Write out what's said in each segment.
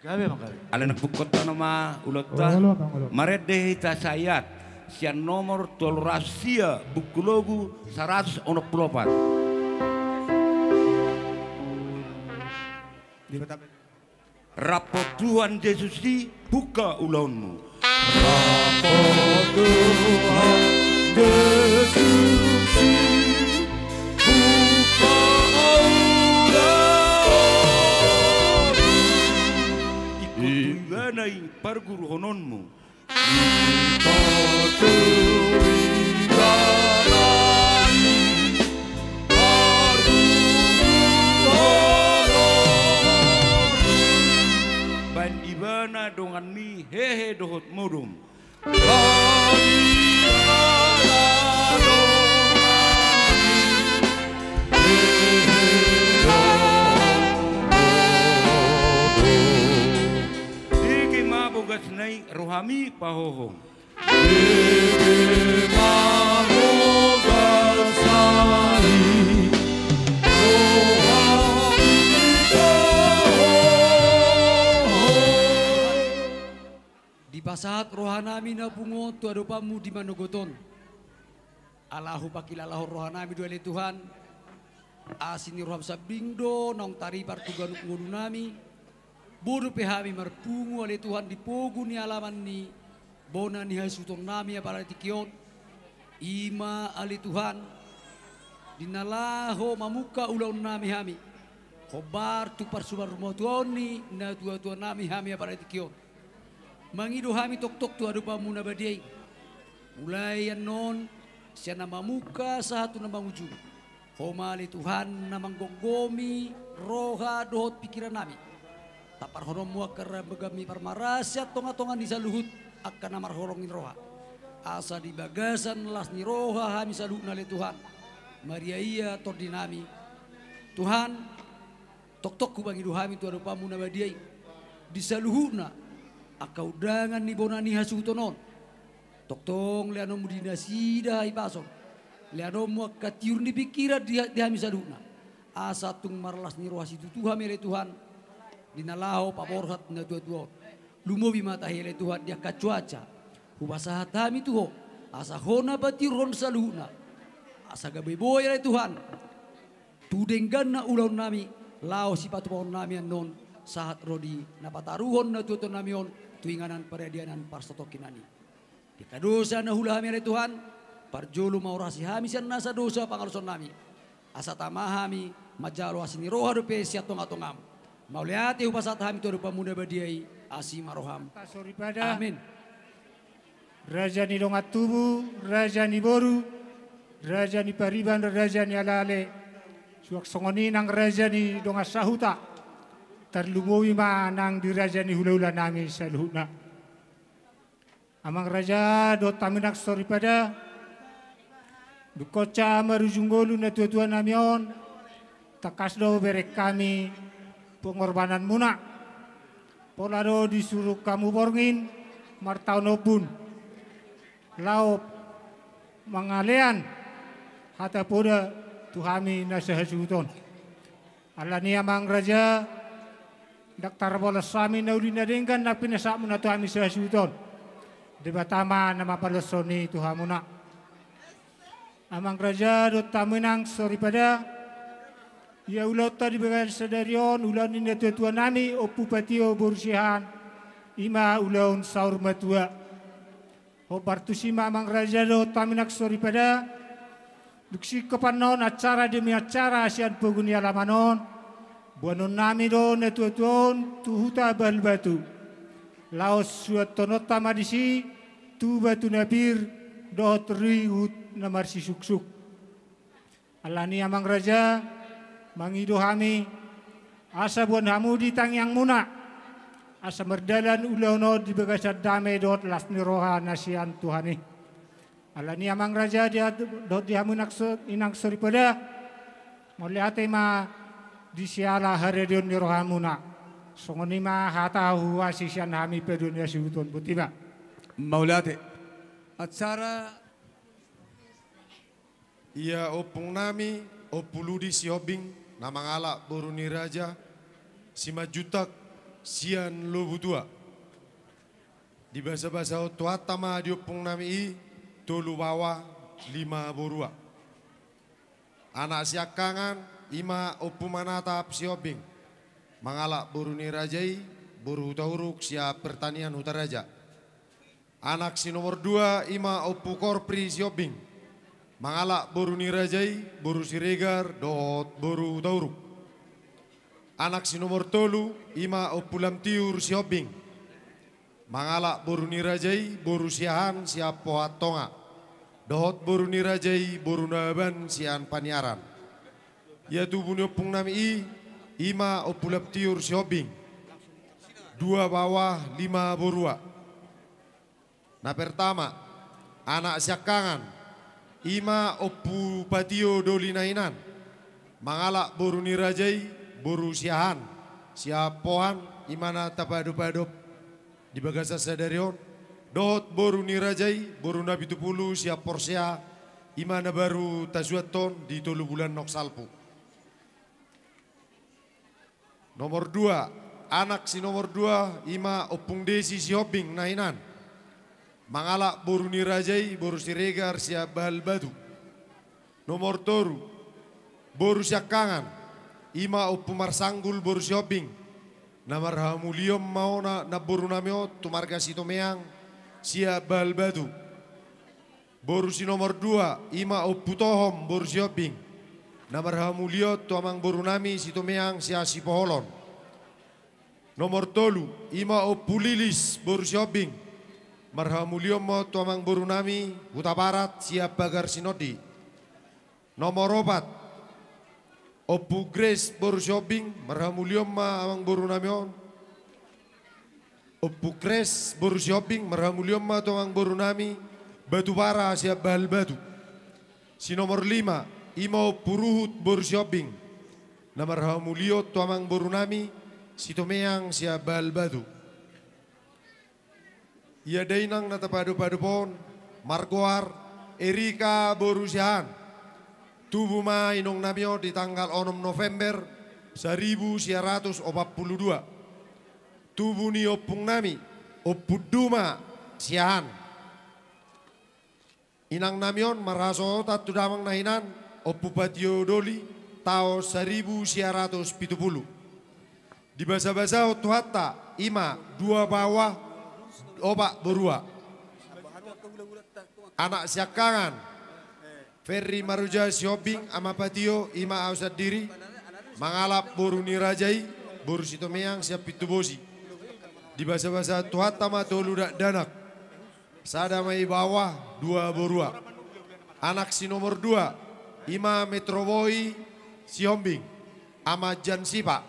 Ala nakbukot nama ulota marede hita sayat sian nomor tol rahasia buku logu 164. Rapot Tuhan Yesus di buka ulunmu. Rapot Tuhan Yesus di buka ulunmu. Ikut tuanai perguru hononmu. Ikut tuanai Ibana dongan mi hehe dohot mudum. Diki mabogas nai rohami pahohong. Diki mabogas nai pasahat rohanami na bungo tu adopamu di manogoton. Allahu pakil Allahu rohanami dua Tuhan. Asini roham sabingdo nong tari partuganuk ngodu nami. Bodo pehami marpungu ale Tuhan di pogu ni alaman ni bona ni hasuton nami apara tikion. Ima ale Tuhan dinalaho mamuka ulaun nami hami. Khobar tu parsubar rumah Tuhan ni na Tuhan nami hami apara tikion. Mangido hami tok-tok tu adopamu na badiay. Mulai yan non, siya na mamuka sa hatu na mangujung. Homali Tuhan na manggonggomi, roha dohot pikiran nami. Tapar honom mo akara bagami parmarasya tonga-tonga ni sa luhut akan namar horongin roha. Asa di bagasan las ni roha hami sa luhut na le Tuhan. Maria iya tordi nami. Tuhan, tok-tok ku bangido hami tu adopamu na badiay. Di sa luhut na akau dangan ni bonani hasutonon. Toktong leano mu dinasida ipason. Leano mu akatiur ni pikiran di hami saduna. Asa tung marlas ni rohasi tu Tuhan mere Tuhan. Dinalaho paborhat na tua-tua. Lumobi mata hele Tuhan dia kacuaca. Hubasahat hami tuho. Asa hona batir ron saluna. Asa gabeboy re Tuhan. Tudenggan na ulaw nami. Lao si patupon nami anon. Sahat rodi napataruhon na tuto namion tuinganan paredianan parsotokinani. Kita dosa na hula hami Tuhan, parjolo maurasi hami sian nasa dosa pangaluson nami. Asa tamahami majalo asini roha dope siatong atongam. Mauliati upasat hami tu dopa muda badiai asi maroham. Amin. Raja ni dongat tubu, raja ni boru, raja ni pariban, raja ni alale. Suak songoni nang raja ni dongat sahuta. Terlungowi ma nang dirajani hula-hula nami saluhuna. Amang raja do taminak sori pada dukoca marujunggolu na tua-tua namion takas do berek kami pengorbanan muna. Polado disuruh kamu borngin martaunopun lau mangalean hata poda tuhami nasahasuton. Alani amang raja Daktar bola sami naulina dengan napi nasak muna tu kami sahasuton. Debatama nama palasoni tuhamuna. Amang raja do taminang sori pada ya ulota di bagian sadarion ulan ini tua nami opupatio bursihan ima ulaun saur matua. Hobartusima amang raja do taminak sori pada duksi kepanon acara demi acara asian poguni alamanon. Buanon nami do netuatuon tuhuta bal batu. Laos suat tonota madisi tu batu nabir do teriut namarsi suksuk. Alani amang raja mangido hami asa buan hamu di tangyang muna. Asa merdalan ulauno di bagasat dame dot lasni roha nasian Tuhani. Alani amang raja dia dot di hamu inang sori pada. Moliate ma di siala haredion ni rohamuna. Songoni ma hata huwa sisian hami pedunia sibuton putiba. Maulate. Acara ia opung nami opuludi si obing namangala boruni raja si majutak sian lobutua. Di bahasa-bahasa tuatama diopung nami i tolu bawa 5 borua. Anak siakangan ima opumanatap siobing. Mangalak boruni rajai boru hutauruk siap pertanian hutaraja. Anak si nomor 2 ima opu korpri siobing. Mangalak boruni rajai boru siregar dot boru hutauruk. Anak si nomor 3 ima opu lamtiur siobing. Mangalak boru nirajai boru siahan siap pohat tonga. Dohot boru nirajai boru naban sian paniaran. Ya tu bunyopung nami i ima opulap tiur siobing. 2 bawah 5 borua. Nah pertama anak siakangan ima opu patio dolinainan. Mangalak boru nirajai boru siahan siap pohan imana tapadu-padu di bagasa sadarion dot boru nirajai boru nabi tupulu siap porsia imana baru tazuaton di 3 bulan noksalpu. Nomor 2 anak si nomor 2 ima opung desi si hobing nainan. Mangalak boru nirajai boru siregar siap bahal batu. Nomor 3 boru siakangan ima opung marsanggul boru si hobing. Namar hamuliom mau na boru namio tumarga sitomeang sia bal batu. Boru si nomor 2 ima oputohom boru sioping. Namar hamulio tuamang boru nami sitomeang sia sipoholon. Nomor 3 ima opulilis boru sioping. Marhamuliom mo tuamang boru nami huta barat sia bagar sinodi. Nomor 4 Opu Grace boru siobing marhamuliom ma amang boru namion. Opu Grace boru siobing marhamuliom ma tuang boru nami batu bara siap bahal batu. Si nomor 5 ima opu ruhut boru siobing. Na marhamulio tuamang boru nami sitomeang siap bahal batu. Ia dainang natapadu-padu pon margoar Erika boru siahan. Tubuh ma inong namio di tanggal 6 November 1942. Tubuh ni opung nami opuduma siahan. Inang namion maraso tatu damang nahinan opu patio doli tao 1970. Di basa-basa otuhata ima 2 bawah obak berua. Anak siakangan Ferry Maruja siobing ama patio ima ausad diri. Mangalap boru nirajai boru sitomeang siap pitubosi. Di basa-basa tuhata ma tolu danak. Sada mai bawah 2 borua. Anak si nomor 2 ima Metroboi siombing ama Jansipa.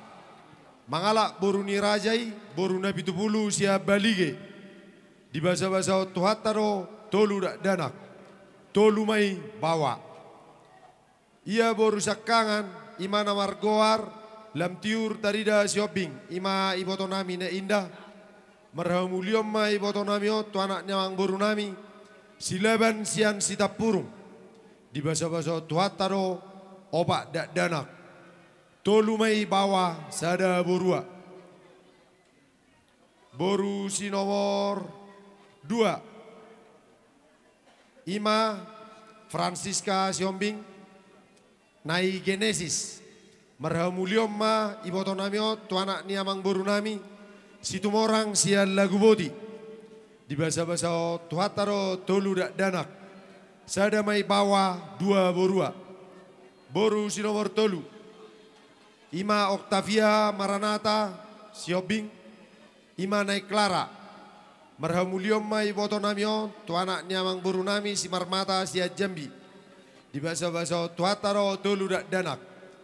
Mangalap boru nirajai boru na pitupulu siap balige. Di basa-basa tuhata ro tolu danak. Tolu mai bawa. Ia boru sakangan ima namar goar lam tiur tarida siobing ima ibotonami na indah. Marhamuliom ma ibotonami o tu anak nyawang boru nami silaban sian sitapurung. Di basa-basa tuhataro obak dak danak. Tolu mai bawa sada borua. Boru si nomor 2 ima Francisca siombing nai Genesis. Marhamuliom ma ibotonamio tu anak ni amang boru nami situmorang sian lagu bodi. Di basa-basa tuhataro tolu dak danak. Sada mai bawa 2 borua. Boru si nomor 3 ima Octavia Maranata siobing ima nai Clara. Marhamuliom mai botonamio tu anak nyamang boru nami si marmata sia Jambi. Di basa-basa tuhataro tolu dak danak.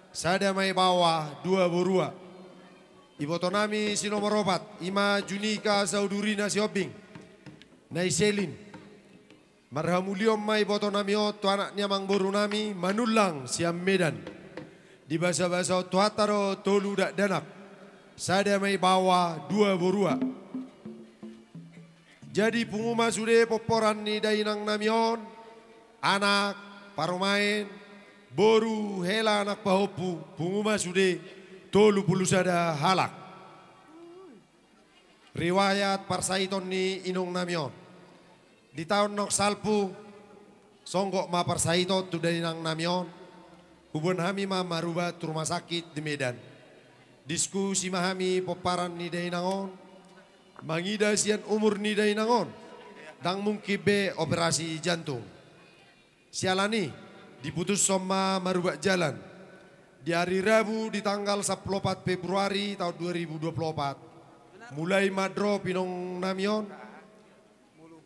Sada mai bawa 2 borua. Ibotonami si nomor 4 ima Junika Saudurina siobing. Nai Selin. Marhamuliom mai botonamio tu anak nyamang boru nami Manulang siam Medan. Di basa-basa tuhataro tolu dak danak. Sada mai bawa 2 borua. Jadi penguma sude poporan ni dainang namion anak parumain boru hela anak pahopu penguma sude tolu pulu sada halak. Riwayat parsaiton ni inong namion. Di tahun nok salpu, songgok ma parsaito tu dari nang namion. Hubun hami ma marubat rumah sakit di Medan. Diskusi mahami poparan ni dainangon. Mangida sian umur ni dainangon. Dang mungkin be operasi jantung. Sialani diputus sama marubat jalan. Di hari Rabu di tanggal 14 Februari tahun 2024. Mulai madro pinong namion.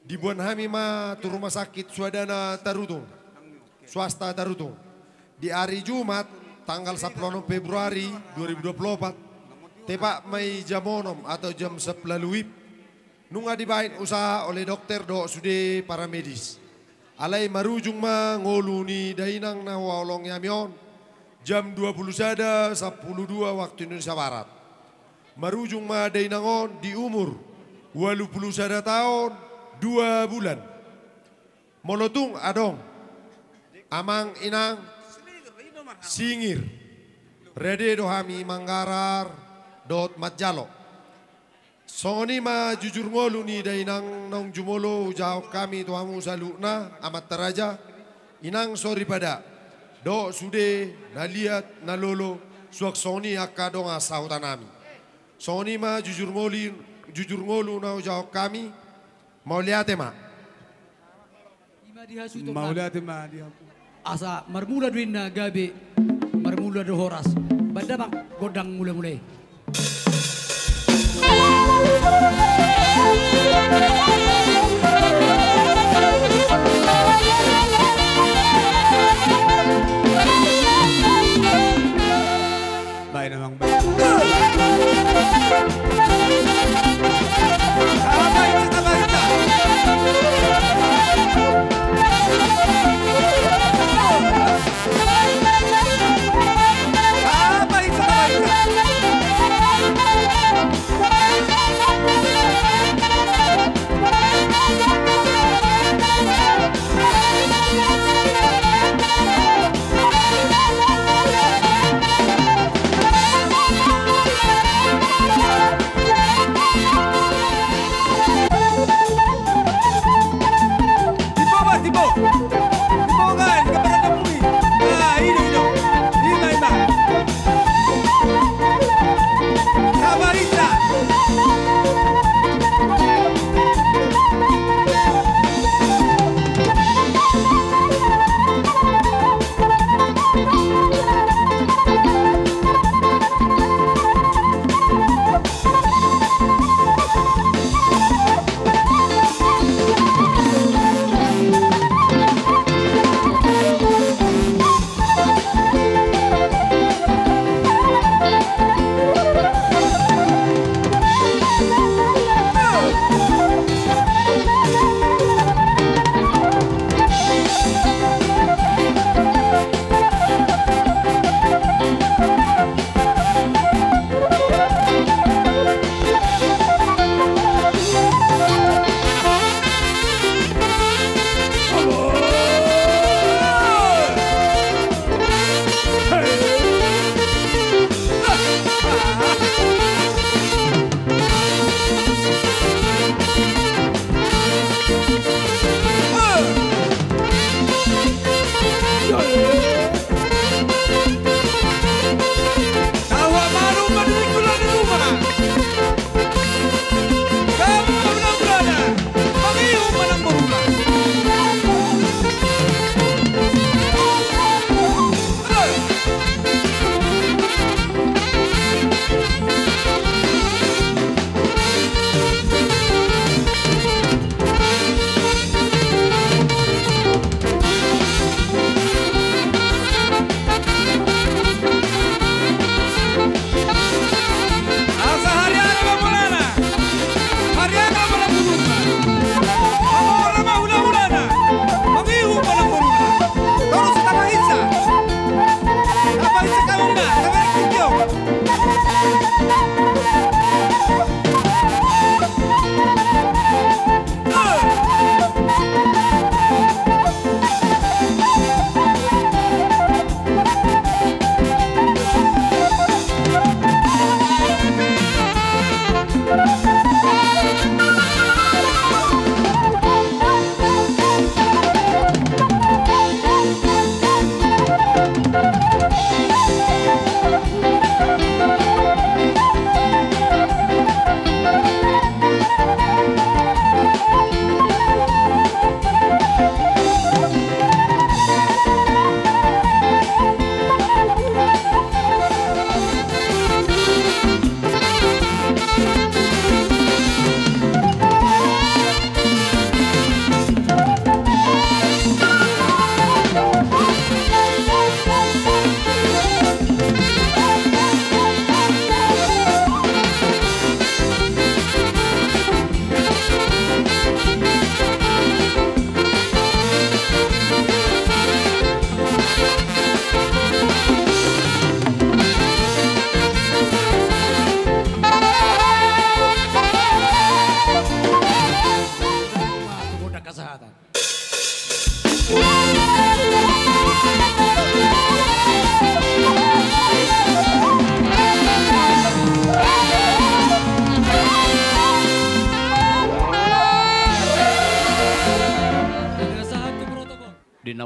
Dibuan hami ma tu rumah sakit Swadana Tarutung. Swasta Tarutung. Di hari Jumat tanggal 10 Februari 2024 tepak mai jamonom atau jam 11 wib nunga dibain usaha oleh dokter do sude para medis alai marujung ma ngolu ni dainang na walong yamion jam 20 sada 12 waktu Indonesia Barat marujung ma dainangon di umur 80 sada tahun 2 bulan molotung adong amang inang Singir, Rede dohami Manggarar, dot Matjalo. Songoni ma jujur ngolu ni dainang nong jumolo jauh kami tuamu salukna amat teraja. Inang sorry pada, do sude naliat nalolo suak soni akadong asautanami. Songoni ma jujur ngolu nau jauh kami mau lihat ma. Mau lihat ma dia. Asa marmula duina gabe marmula do horas badabang godang mula-mulai Baik namang baik.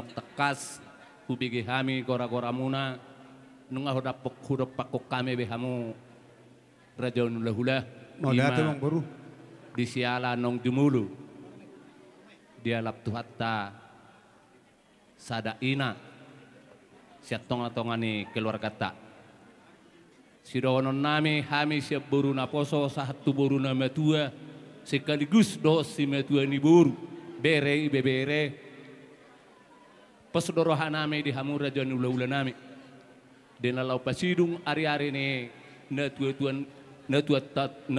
Dinap tekas hubigi kami gora-gora muna nung hudap pakok kami behamu raja hula-hula Maulate mang baru. di siala nong jumulu dia lap tuhatta sada ina siat tonga-tongani keluarga ta sidonon nami hami siap buru na poso satu buru na metua sekaligus dos si metua ni buru bere bebere pasudorohan nami di hamu raja ula-ula nami dinalau pasidung ari-ari ni na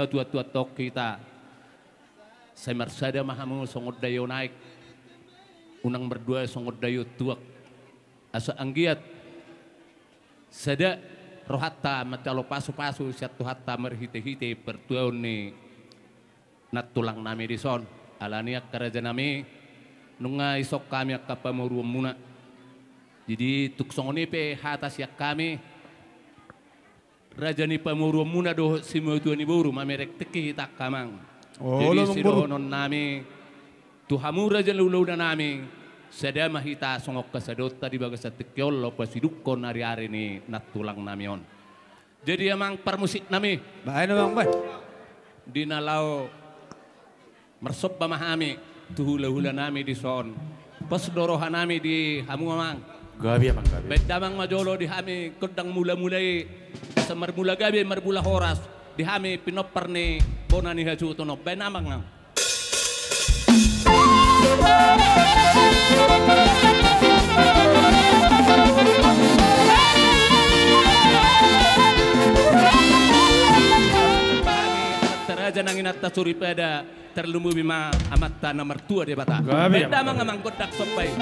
tua tok kita saya mersada mahamu songod dayo naik unang berdua songod dayo tuak asa anggiat sada rohatta macalo pasu-pasu siat tuhatta merhite-hite pertuaun ni natulang nami di son alania kerajaan nami nunga isok kami akka pamuruam muna jadi tuk songoni pe hatas yak kami raja ni pamuruam muna do simo tuan ni buru mamerek teki tak kamang jadi sidonon nami tuhamu raja lulu nami sada mahita songok kasadota di bagas tekyol lo pasidukon hari-hari ni natulang nami on jadi emang permusik nami Bae na bang bay. dinalau mersop pamahami tuhula-hula nami di son pasdorohan nami di hamu amang Gabi abang gabi. bedamang majolo di hami kodang mula-mulai semar mula gabi marbula horas di hami pinopper ni bonani haju tono benamang ngang raja nangin atta suri pada terlumbu bima amat tanah mertua dia bata Gabi, beda mang kodak sopai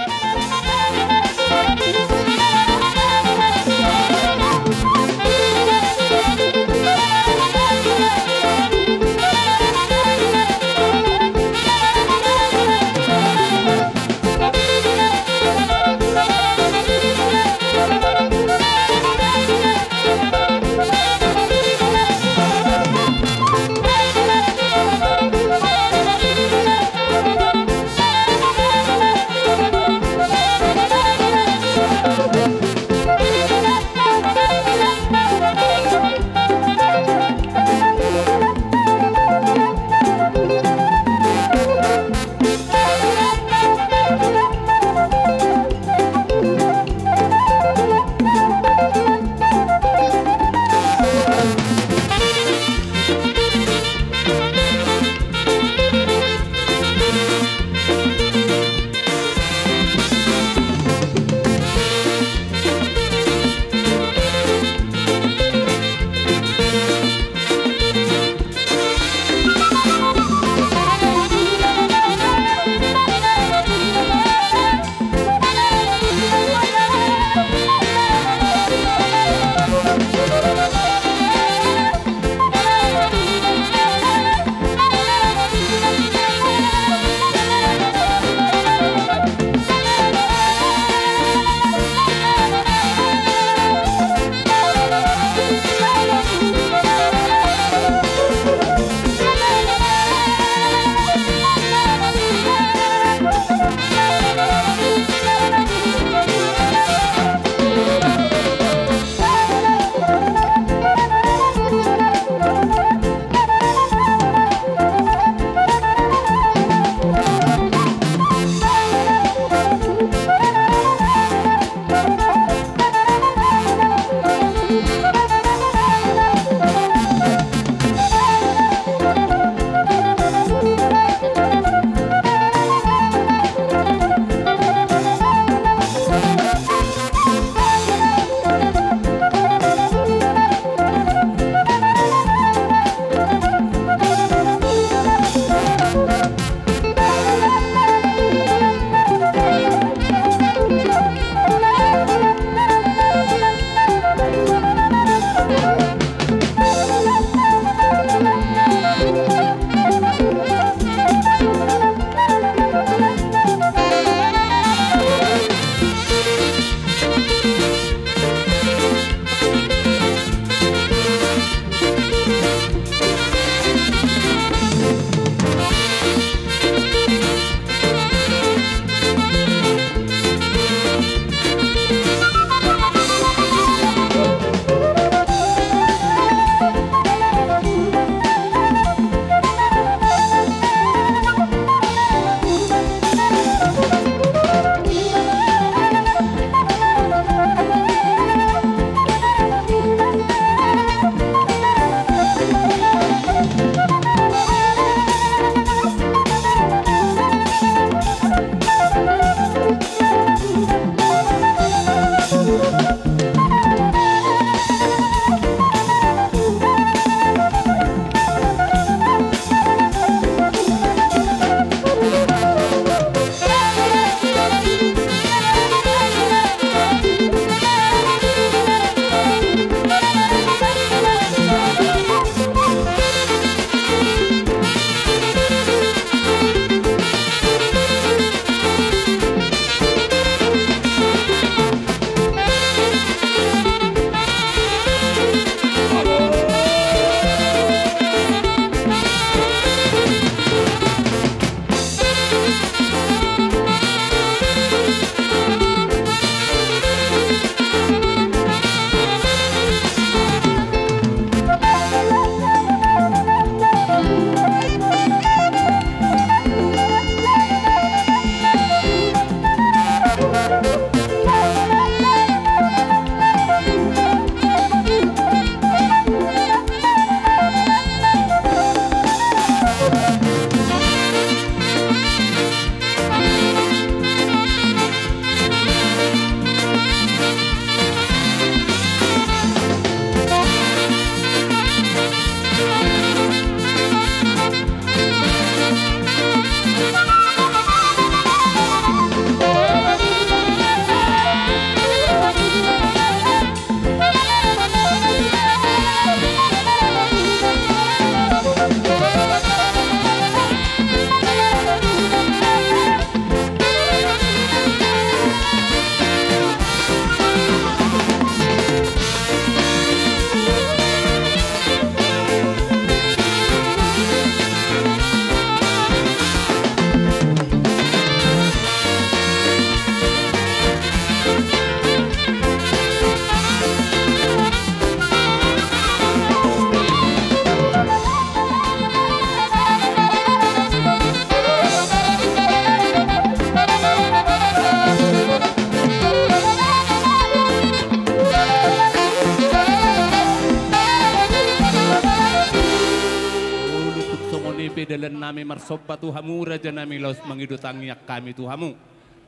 tapi dalam nami marsopa Tuhamu raja nami los mengidutangyak kami Tuhamu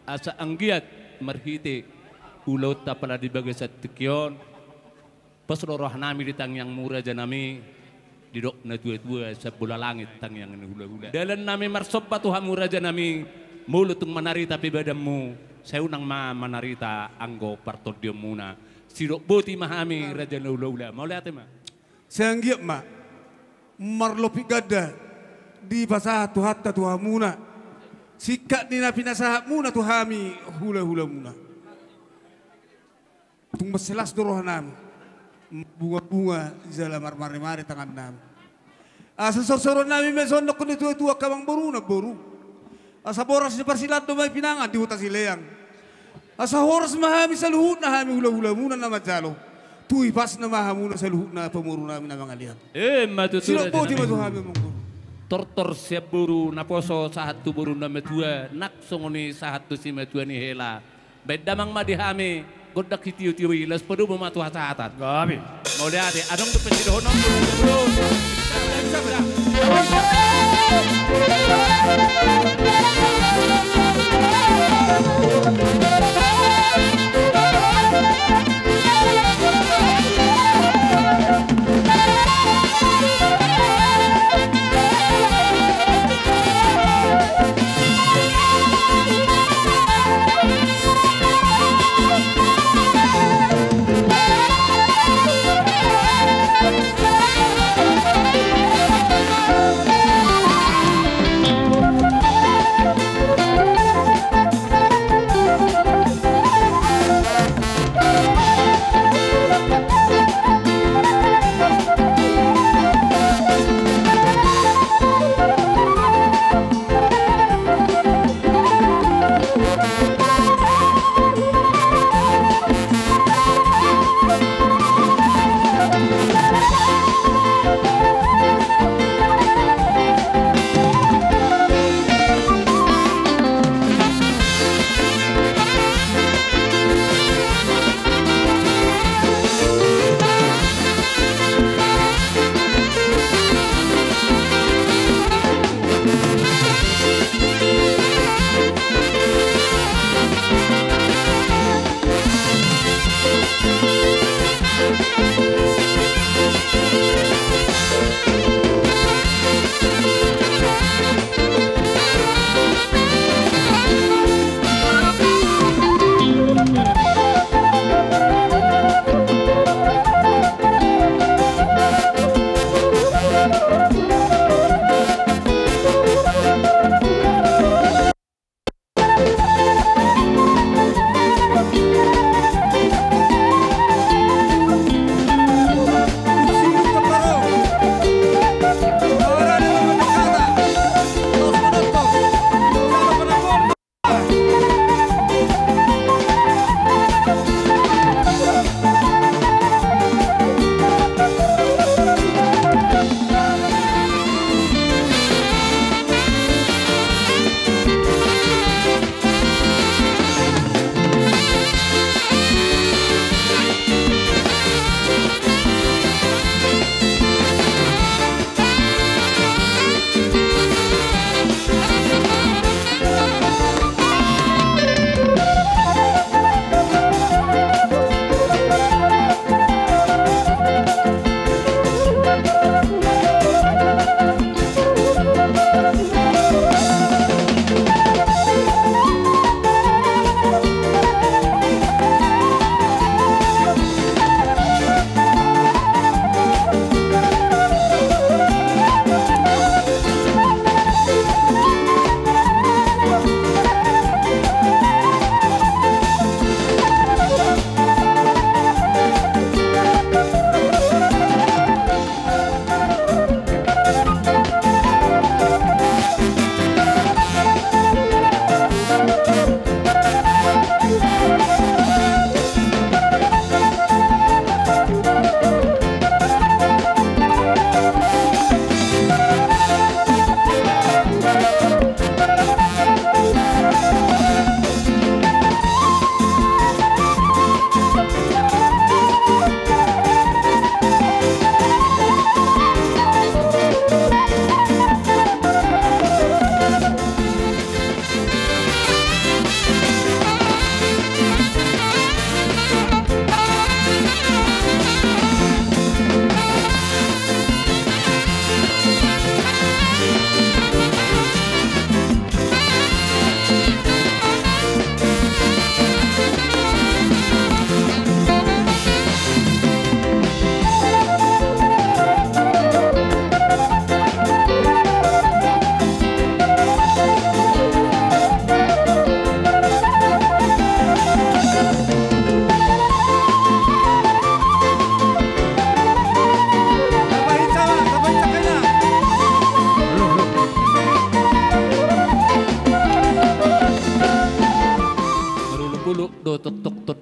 asa anggiat merhiti ulot tapala di bagai satikyon pasroroh nami di tangyang mura raja nami didok na tua-tua sa bola langit tangyang hula-hula dalam nami marsopa Tuhamu raja nami mulut menari tapi badanmu saya unang manarita anggo partodium muna sidok boti mahami raja hula-hula mau lihat ma Saya anggap mak marlopi gada di basah tuhatta tuhamuna sikat ni napi nasahak muna tuhami hula-hula muna tung maselas doroh nam bunga-bunga zala mari tangan nam asa sor-soron nami mesonok kuno tua-tua kamang boru na boru asa boras ni persilat do may pinangan di huta sileang asa horas mahami sa luhut na hami hula-hula muna na majalo tuh pas na mahamuna sa luhut na pamuro namin na mga liyan matutura sino po di matuhami mong guru tortor siap buru naposo sahatu buru na metua nak songoni sahatu si metua ni hela bedamang madihami godak hitiu-tiu ilas pedu mematu hasatat Gabi. mau lihat adong tu pensidohonom buru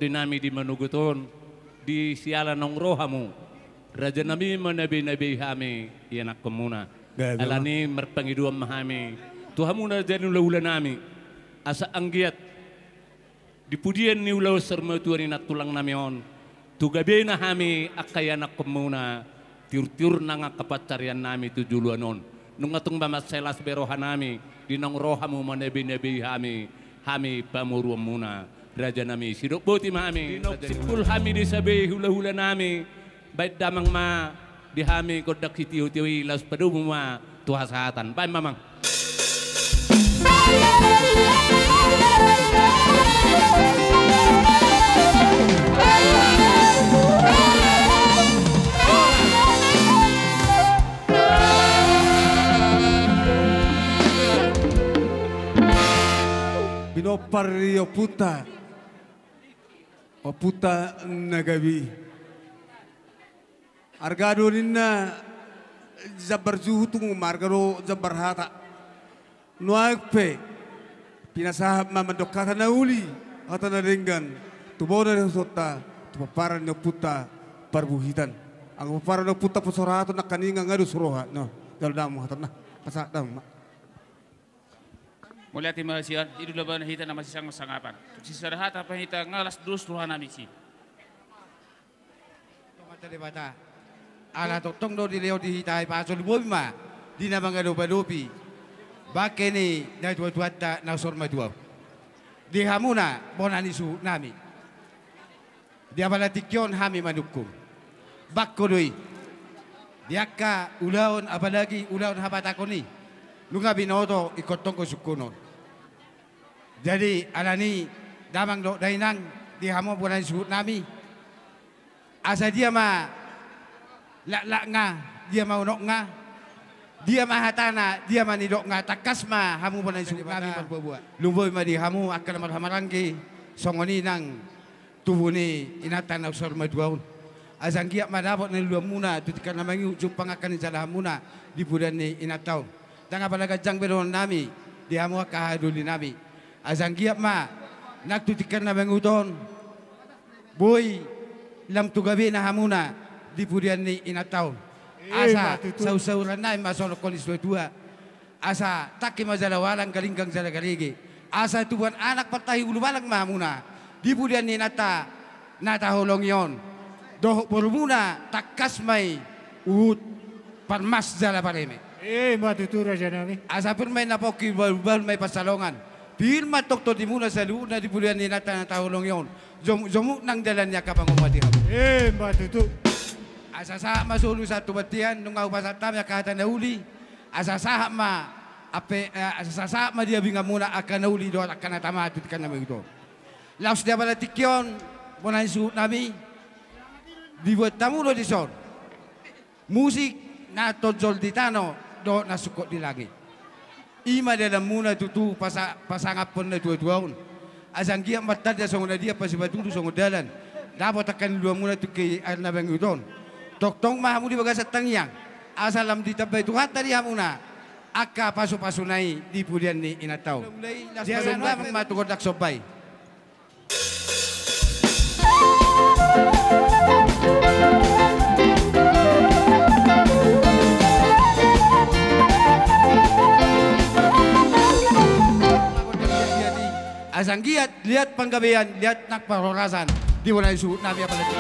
dinami di manuguton di sialan ng rohamu raja nami manabi-nabi hami yanak kumuna alani merpangiduam mahami tuhamu na dyan ula nami asa anggiat di pudian ni ulaw sarmatuan ni natulang namion tugabi na hami akayanak kumuna tiur-tiur na nga kapatarian nami tujuluanon nung atong mamaselas berohan nami di nang rohamu manabi-nabi hami pamuruam muna raja nami sidok boti mami sikul hami di sabi hula-hula nami bait damang ma di hami kodak hitiw-tiwi las padumu ma tuhasatan bye mamang Binopar o puta nagabi. Argado rin na zabar zuhutung margaro zabar hata. Nuag pe pinasahap mamandokata na uli at na ringgan. Tubaw na rin sota tupaparan na puta parbuhitan. Ang paparan na puta pusorato na kaninga nga suroha. No, dalo na mo hatan na. Pasadam. Mula ti mahasian, idu laban hita na masisang masangapan. Si sarahat apa hita ngalas dus tuhan nami si. Tomata de bata. Ala tong do di leo di hita pa so liboy ma. Di na mga dopi. Bakeni na tuwa-tuwata na sorma duwa. Di hamuna bonani su nami. Di abalatikyon hami manukum. Bakko doi. Diaka ulaon apalagi ulaon habatako ni. Lunga binoto ikotong ko sukunon. Jadi alani damang do dainang di hamo bulan suhut nami. Asa dia ma lak nga, dia ma unok nga. Dia ma hatana, dia ma nidok nga takas ma hamu bulan suhut nami berbuat. Lumboy ma di hamu akan marhamarangki songoni nang tubuh ni inatan na usor maduaun. Asang giyak ma dapat ni luam muna tutikan namangi jupang akan jalan muna di bulan ni inataun. Tanga pala kajang beron nami di hamu kahaduli nami. Asang giap ma nagtutikan na menguton. Boy lam tugabi na hamuna di pudian ni inataw. Asa sausauran na masolo kolis dua. Asa taki mazalawalang galinggang zalagaligi. Asa tubuan anak patahi uluwalang mamuna di pudian ni natahulong yon. Doh borumuna takas may uhut parmas zalapareme. Matutura siya namin. Asa pun may napoki bal may pasalongan. Pirma tokto di muna sa luod na di pulian ni nata na tahulong yon. Zomuk nang dalan niya kapang umati hamo. Matutu. Asa sa masulu sa tubatian nung au pasatam ya kahatan na uli. Asa sa ma dia binga muna akan na uli do akan na tamatut kan na ito. Laos dia bala tikyon bonan suut nami. Dibuat tamu lo di son. Musik na tojol ditano do nasukot di langit. Ima dalam muna tutu pasangapon na dua-duaun. Asang giyak matad ya songo na dia pasibatudu songo dalan. Dapat akan dua muna tu ke air nabang udon. Toktong mahamu di bagasat tangyang. Asalam di tabay tuhat tadi hamuna. Aka pasu-pasunai di pudian ni inataw. Dia sana matukodak sobay. Asang giat, lihat panggabean, lihat nak parorasan. Di mana suut nabi apa lagi?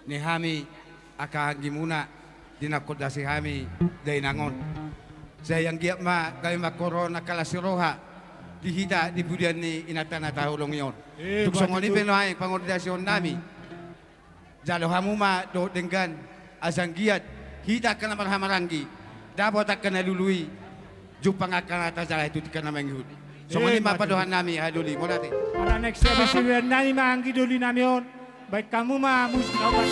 ni kami akahanggi muna dinakodasi kami dari nangon. Saya yang giat ma kami makorona kalasiroha dihita di budian ni inatana tahulong yon. Tuksongoni penuhai pangordasyon nami. Jalo hamu ma do dengan asang giat hita kana marhamaranggi. Dapat akan lului jupang akan atas jalan itu dikana menghud. Songoni ma padohan nami haduli molati. Para next episode nami maanggi duli nami on. Baik kamu mah musik awal.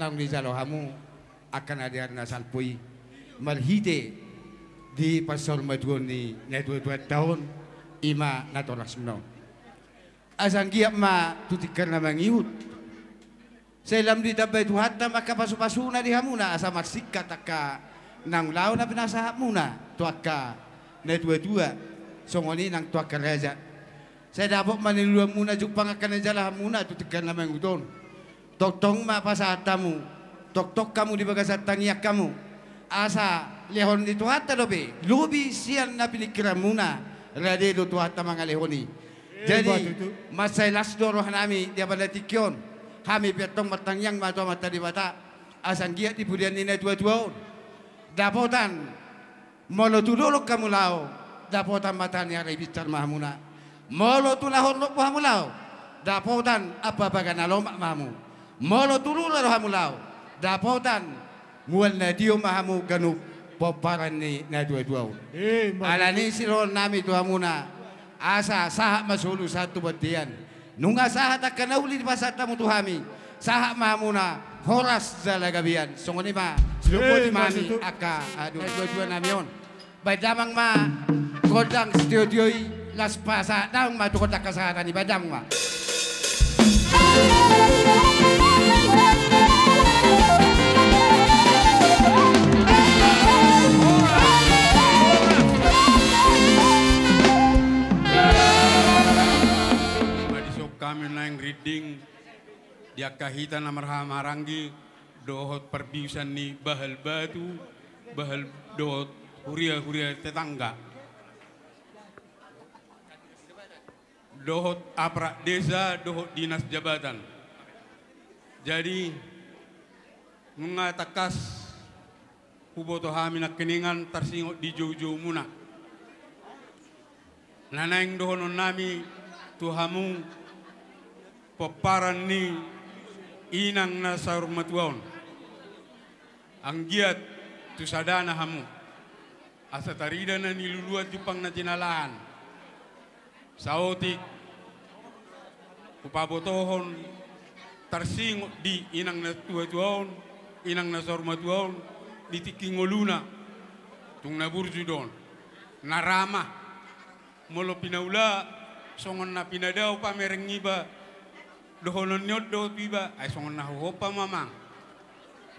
nang di jalohamu akan ada nasal pui malhide di pasal maduon ni na 2 tahun ima natolas mno asang giap ma tutikan na mangiut selam di tabay tuhata maka pasu-pasuna di hamuna asa maksikat taka nang lao na pinasahap muna tuaka na 2 songoni nang tuaka raja saya dapat maniluan muna jupang akan jalan muna tutikan na manguton tok-tok ma pasatamu tok-tok kamu di bagasat tangiak kamu asa lehon di tuhata dobe lubi sian na pinikiran muna rade do tuhata mga lehoni jadi masay lasdo roh nami dia pada tikyon kami petong matangyang mato mata di bata asang giat di budian nina 2 dapotan molo tulolok kamu lao dapotan matanya rebicar mahamuna molo tulahon lo pahamulao dapotan apa bagana lomak mahamu molo tulula rohamulao dapotan mual na dio mahamu ganu poparan ni na 2 alani silon nami tuhamuna asa sahak masulu satu batian nunga sahat akan uli di pasat tamu tuhami sahak mahamuna horas zalagabian songoni ma silupo di mami aka aduh 2 namion badamang ma kodang studioi las pasa dang ma tukot kasahatan ni badam ma kami naing reading dia kahita na marhamaranggi dohot perbiusan ni bahal batu bahal dohot huria tetangga dohot aprak desa dohot dinas jabatan jadi mengatakas huboto hami na keningan tarsingot di jauh-jauh muna. Nanaing dohonon nami tuhamu peparan ni inang na sa rumatuaon. Ang giat tu sadana hamu. Asa tarida na niluluat jupang na tinalahan. Saotik upabotohon tarsingot di inang na tuatuaon, inang na sa rumatuaon, di tikingoluna tung naburju don. Narama molo pinaula songon na pinadaw pa mereng iba dohonon nyot do tiba ay songon na hopa mamang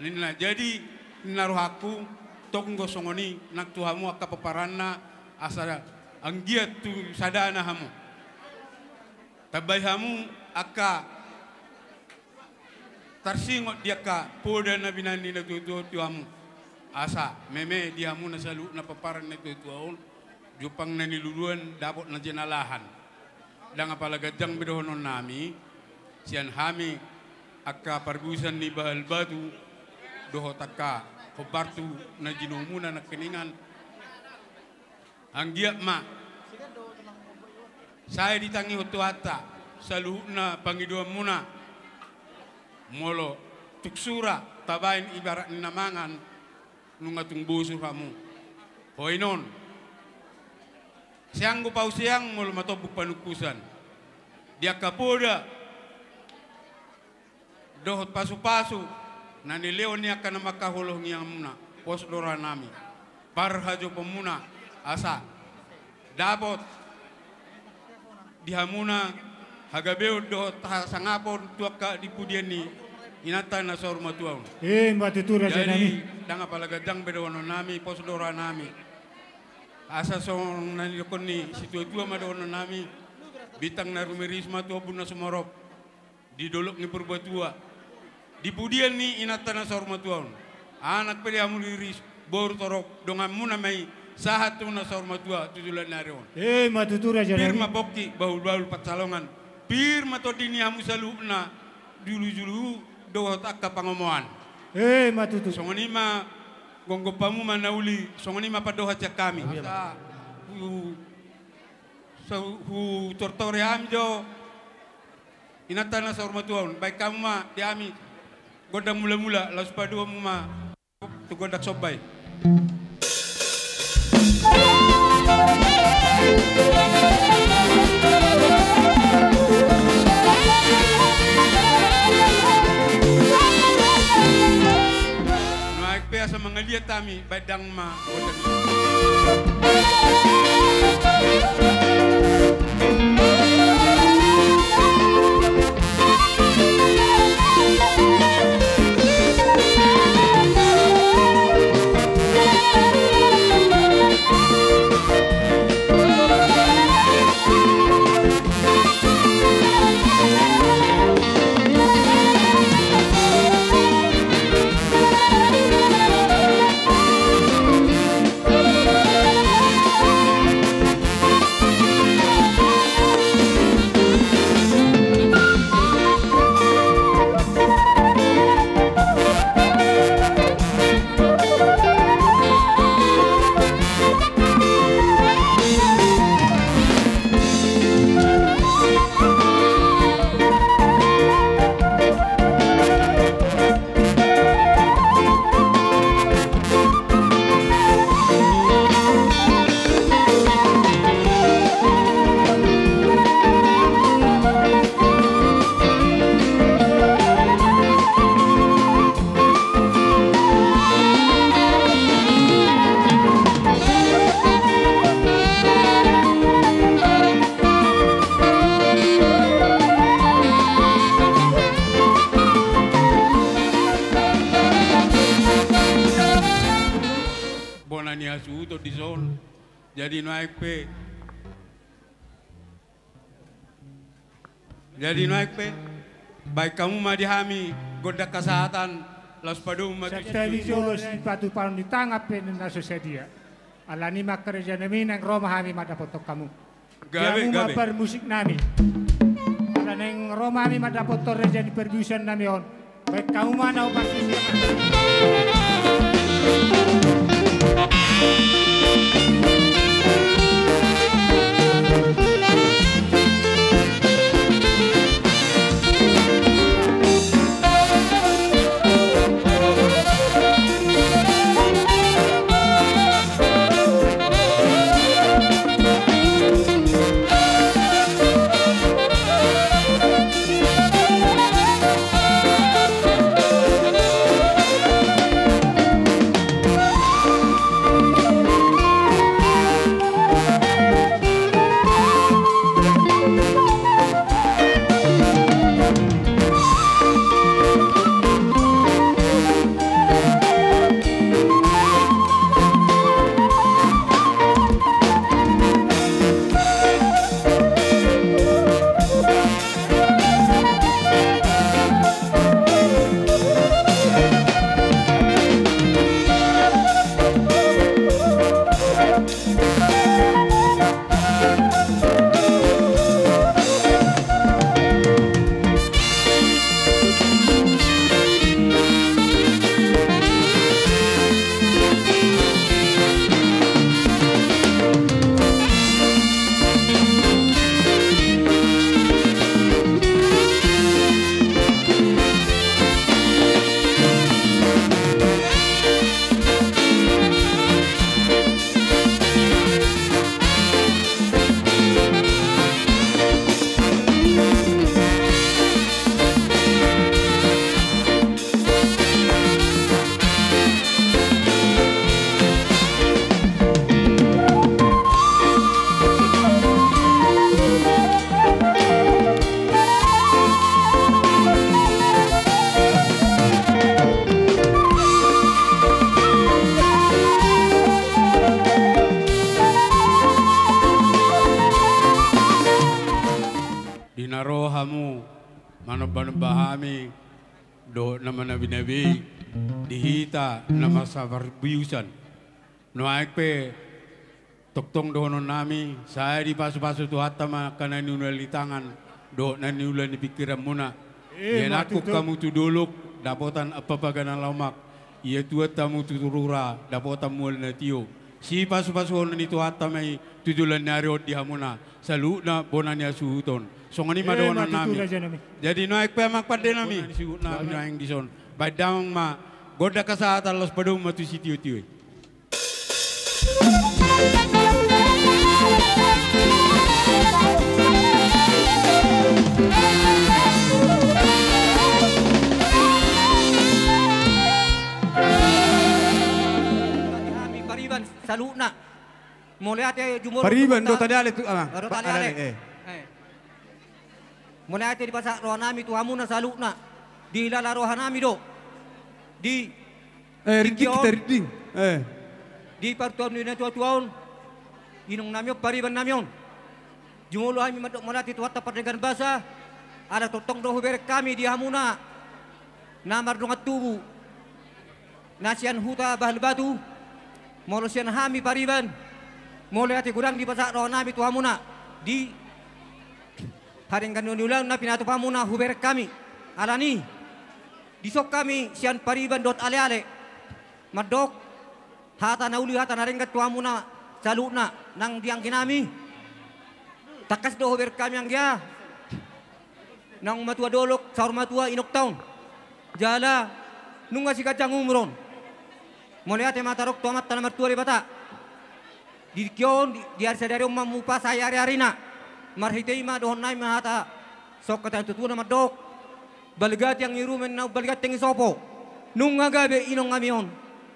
nina jadi naruh aku tonggo songoni nak tuhamu akka paparanna asa anggiat tu sadana hamu tabay hamu akka tarsingot dia ka poda na binani na tuhamu asa meme diamu na salu na paparan na tuhaon jupang na niluluan dapat na jenalahan dan apalagajang bedohonon nami sian hami akka pargusan ni bahal batu doho taka kobartu na jinumuna na keningan ang giyak ma saya ditangi hotuata saluh na pangiduan muna molo tuksura tabain ibarat ni namangan nungatung busu kamu hoinon siang go pau siang molo matobuk panukusan dia kapoda dohot pasu-pasu nani leon ni akan makahulong yang muna pos dora nami parhajo pemuna asa dapat dihamuna hagabeu dohot sangapon tuaka di pudian ni inata na sa rumatuaw matutura jadi dang apalagadang bedono nami pos dora nami asa song nanilokon ni situa-tua madono nami bitang na rumirisma tu abun na sumarop di dolok ni perbatua di pudian ni inata na sa rumatuaw anak pede amu liris bor torok dongan muna may sahat tu na sa rumatuaw tujulan na ron matutura janami pirma bokki bahul-bahul patsalongan pirma to dini amu saluna dulu-dulu dohot akka pangomoan matutu songonima gonggo pamu manauli songonima padoha cak kami asa hu tortore amjo inatana sa urmatuon baik kamu ma di ami godang mula-mula laus padua mu ma tu godak sobay Pea sa mga liat kami, badang ma, godang jadi naik pe baik kamu ma dihami godak kesehatan las padu mati Seteli jolos patu panon ditangap pe na sedia alani makerja nami nang Roma hami madapotok kamu gawe per musik nami nang Roma hami madapotok reja di pergusan nami on baik kamu mana pasti Dinarohamu manabanabahami do nama nabi-nabi dihita nama sabar biusan noaik pe toktong dono nami saya di pasu-pasu tu hatama kana nunali tangan do naniulan di pikiran muna yen aku kamu tu dolok dapotan apa bagana lamak ia tua tamu tu turura dapotan mul na tio si pasu-pasu ni tu hatamai tujulan nariot di hamuna saluna bonanya suhuton songani madona nami jadi naik pe mak pade nami suhut nami naing dison badang ma goda kasata los padung matu sitio tio Pariban saluna mulai ate jumur Pariban do tadi ale tu do tadi ale mulai ate di pasak rohanami tu hamuna saluna di lala rohanami do di ridik kita ridik di partuan ni tuan inong namyo pariban namyon jumulu kami madok malati tu hatta perdagangan bahasa ada totong do huber kami di hamuna namar dongat tubu nasian huta bahal batu molosian hami pariban mulai ati kurang di pasak rohanami tu hamuna di haringkan nulang na pinatu pamuna huber kami alani disok kami sian pariban dot ale-ale madok hata nauli hata naringkat tuamuna saluna nang diang kinami takas do huber kami ang dia nang matua dolok saur matua inok taon jala nunga si kacang umron mulai ate matarok tuamat tanamar tua bata di kion di arsa dari mamupa saya hari-harina marhitay ma dohon na mahata sok kata tutuna madok balgat yang irumen na balgat yang isopo nung gabi inong amion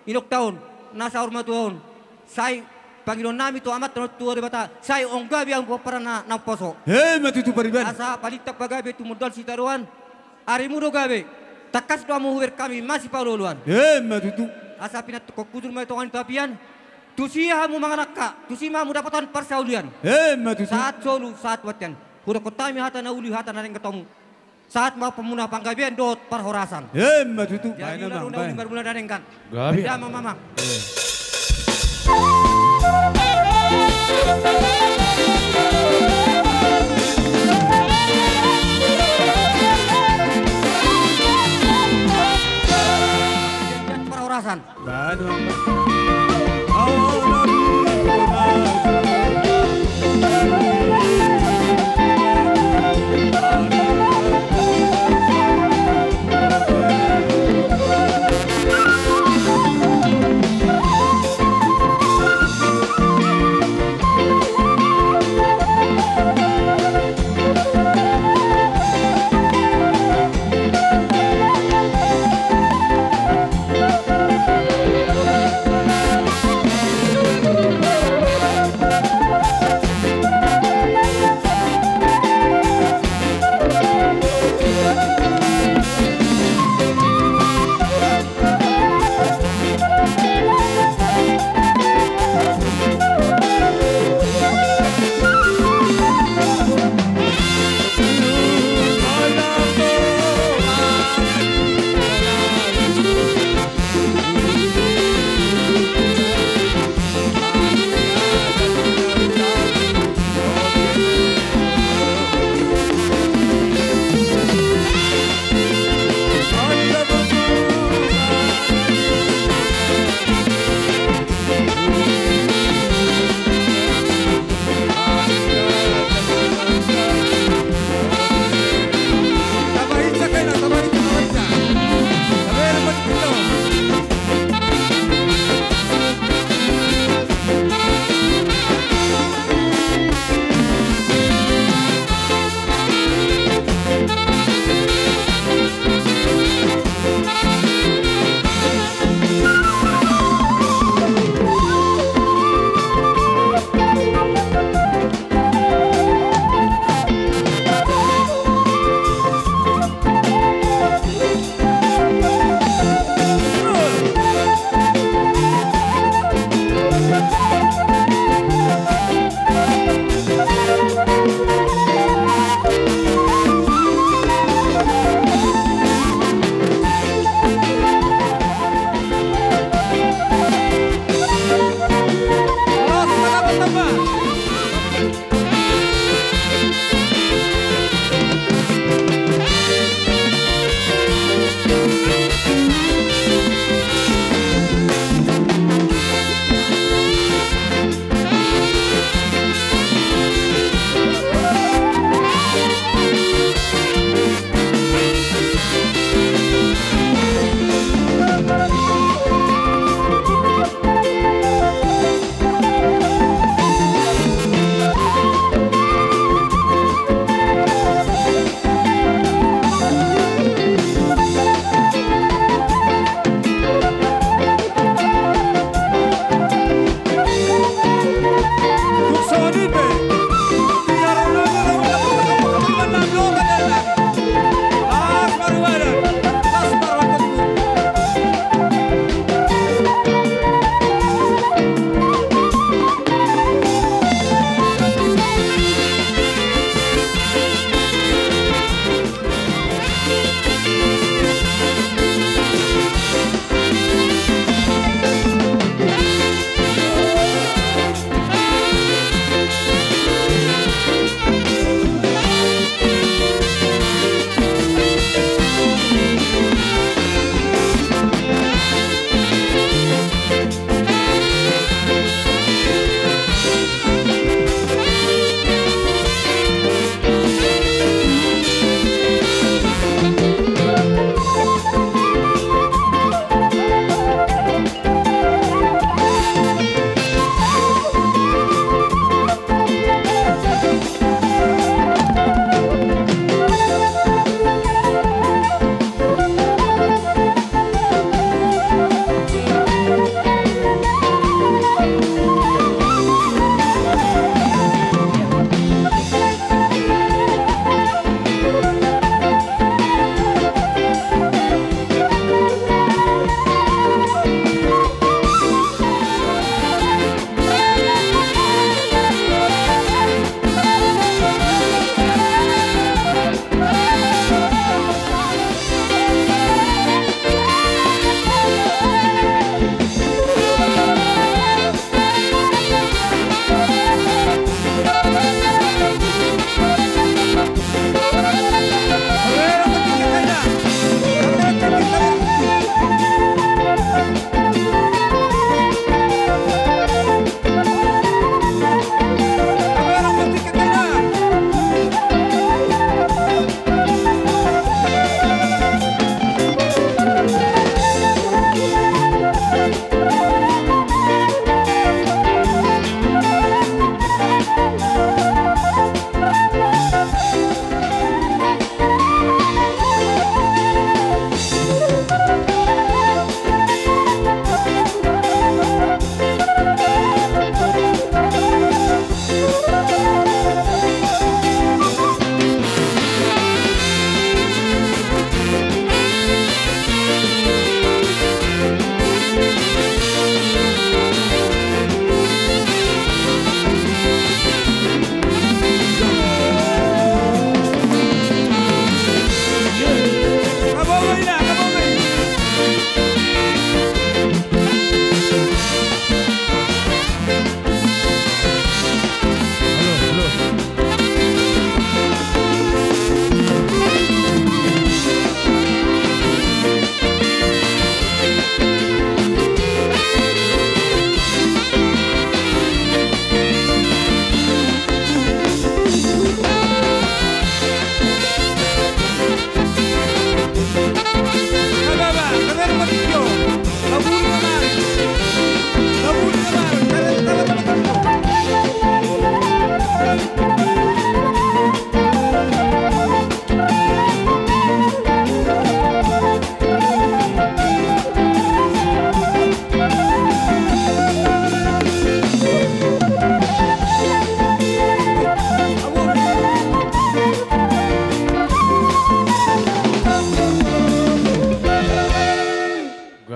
inok taon nasa urma tuon say Panginoon namin to amat tuwa bata say ong gabi ang para na poso matutu pariban asa palitak pagabi tumudal si taruan ari mudo gabi takas do amuhuwer kami masih paululuan matutu asa pinatukok kudur may tongan tapian tusiya mo mga nakka, tusiya mo dapatan parsaulian. Saat solu, saat watian. Kuda kotami hata na uli hata na rin katong. Saat mga pamuna panggabian dot parhorasan. Matutu. Jadi laro na uli barbulan na rin kan. Gabi. Beda mamang. Parhorasan. Bado. Oh.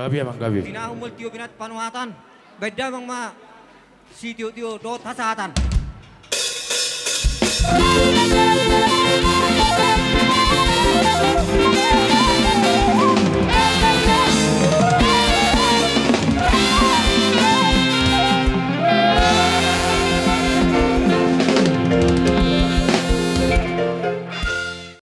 Gabi amang gabi. Pinahumul tiyo binat panuhatan. Beda mang ma si tiyo do tasatan.